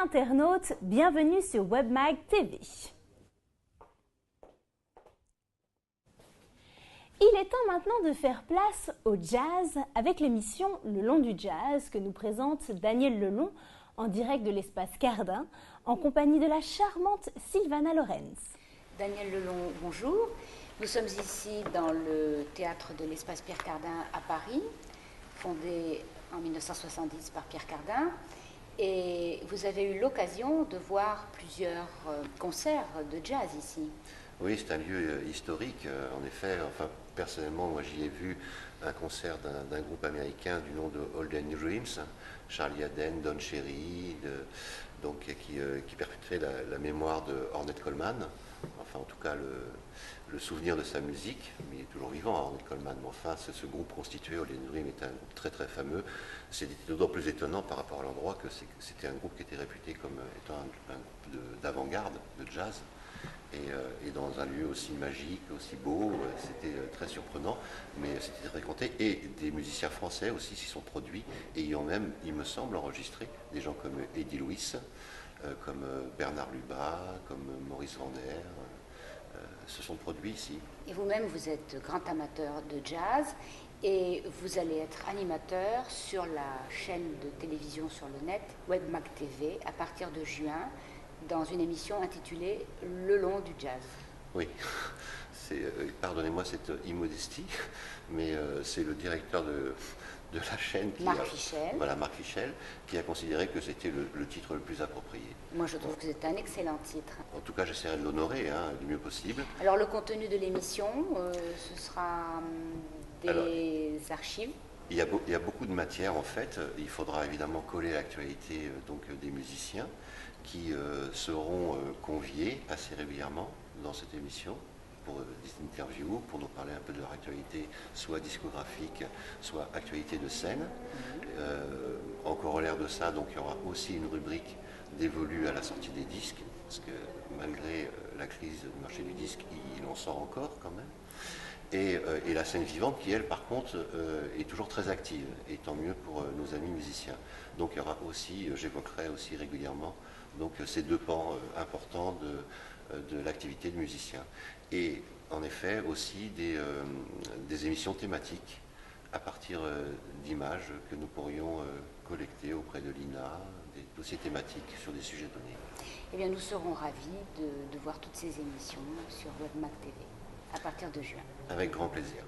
internautes, bienvenue sur WebMag TV. Il est temps maintenant de faire place au jazz avec l'émission Le Long du Jazz que nous présente Daniel Lelon en direct de l'espace Cardin en compagnie de la charmante Sylvana Lorenz. Daniel Lelon, bonjour. Nous sommes ici dans le théâtre de l'espace Pierre Cardin à Paris, fondé en 1970 par Pierre Cardin. Et vous avez eu l'occasion de voir plusieurs concerts de jazz ici. Oui, c'est un lieu historique, en effet. Enfin, personnellement, moi j'y ai vu un concert d'un groupe américain du nom de Holden Dreams, Charlie Haden, Don Cherry, qui perpétrait la mémoire de Ornette Coleman, enfin en tout cas le souvenir de sa musique. Mais il est toujours vivant, Ornette Coleman, mais enfin ce groupe constitué, Holden Dreams, est un groupe très très fameux. C'était d'autant plus étonnant par rapport à l'endroit que c'était un groupe qui était réputé comme étant un groupe d'avant-garde, de jazz. Et dans un lieu aussi magique, aussi beau, c'était très surprenant, mais c'était très fréquenté. Et des musiciens français aussi s'y sont produits, ayant même, il me semble, enregistré des gens comme Eddie Louis, comme Bernard Lubat, comme Maurice Vander, se sont produits ici. Et vous-même, vous êtes grand amateur de jazz, et vous allez être animateur sur la chaîne de télévision sur le net, WebMag TV, à partir de juin, dans une émission intitulée Le Long du Jazz. Oui, pardonnez-moi cette immodestie, mais c'est le directeur de la chaîne, Marc Fichel. Voilà, Marc Fichel, qui a considéré que c'était le titre le plus approprié. Moi, je trouve que c'est un excellent titre. En tout cas, j'essaierai de l'honorer du mieux possible. Alors, le contenu de l'émission, ce sera des archives. Il y a beaucoup de matière en fait. Il faudra évidemment coller l'actualité des musiciens qui seront conviés assez régulièrement dans cette émission pour des interviews, pour nous parler un peu de leur actualité, soit discographique, soit actualité de scène. En corollaire de ça, donc, il y aura aussi une rubrique dévolue à la sortie des disques, parce que malgré la crise du marché du disque, il en sort encore quand même. Et la scène vivante qui, elle, par contre, est toujours très active, et tant mieux pour nos amis musiciens. Donc il y aura aussi, j'évoquerai aussi régulièrement, ces deux pans importants de l'activité de musicien. Et en effet aussi des émissions thématiques à partir d'images que nous pourrions collecter auprès de l'INA, des dossiers thématiques sur des sujets donnés. Eh bien, nous serons ravis de voir toutes ces émissions sur WebMag TV à partir de juin. Avec grand plaisir.